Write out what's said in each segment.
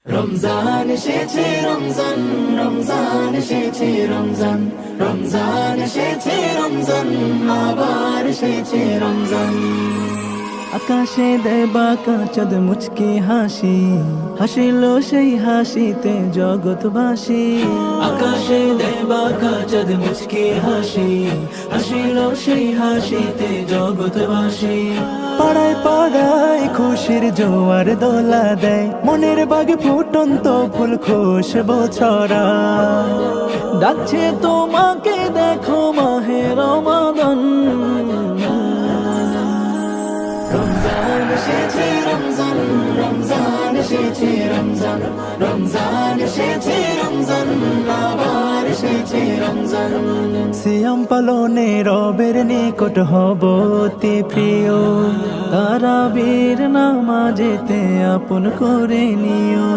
রমজান এসেছে রমজান, রমজান এসেছে রমজান, রমজান এসেছে রমজান, আবার এসেছে রমজান। আকাশে দেয় বাঁকা চাঁদ মুচকি হাসি, হাসিল সেই হাসিতে জগৎবাসী। আকাশে দেয় বাঁকা চাঁদ মুচকি হাসি, হাসিল সেই হাসিতে জগৎবাসী। পাড়ায় পাড়ায় খুশির জোয়ার দোলা দেয়, মনের বাগে ফুটন্ত ফুল খুশবু ছড়া। ডাকছে তোমাকে দেখো মাহে রমাদান। রমজান এসেছে রমজান, রমজান এসেছে রমজান, রমজান এসেছে রমজান, আবার এসেছে রমজান। সিয়াম পালনে রবের নিকট হব অতি প্রিয়, তারাবির নামাজেতে আপন করে নিও।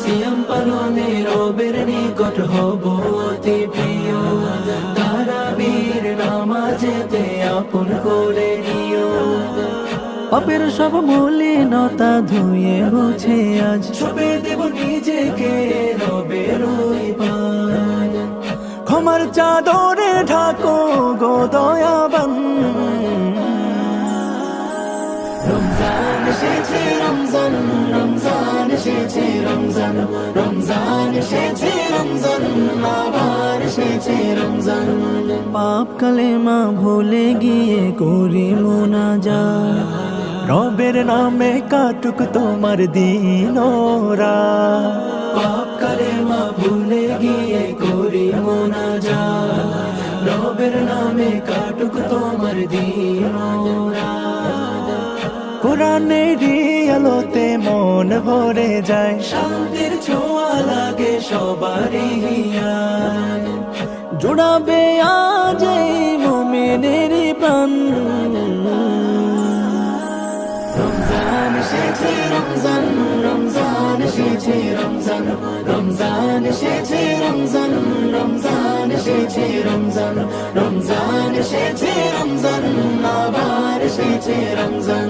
সিয়াম পালনে রবের নিকট হব অতি প্রিয়, তারাবির নামাজেতে আপন করে নিও। পাপের সব মলিনতা ধুয়ে মুছে আজ ছুপে দেব নিজেকে রবের ওই পায়। ক্ষমার চাদরে ঢাকো গো দয়াবান। রমজান এসেছে রমজান, রমজান এসেছে রমজান, রমজান এসেছে রমজান, আবার এসেছে রমজান। পাপ কালেমা ভুলে গিয়ে করি মুনাজাত, রবের নামে কাটুক তোমার দিন ও রাত। পাপ কালেমা ভুলে গিয়ে করি মুনাজাত, রবের নামে কাটুক তোমার দিন ও রাত। কোরআনের আলোতে মন ভরে যায়, শান্তির ছোঁয়া লাগে সবারই হিয়ায়। জোড়াবে আজ এই মুমিনের প্রাণ। রমজান এসেছে রমজান, রমজান এসেছে রমজান, রমজান এসেছে রমজান, রমজান এসেছে রমজান, রমজান এসেছে রমজান, আবার এসেছে রমজান।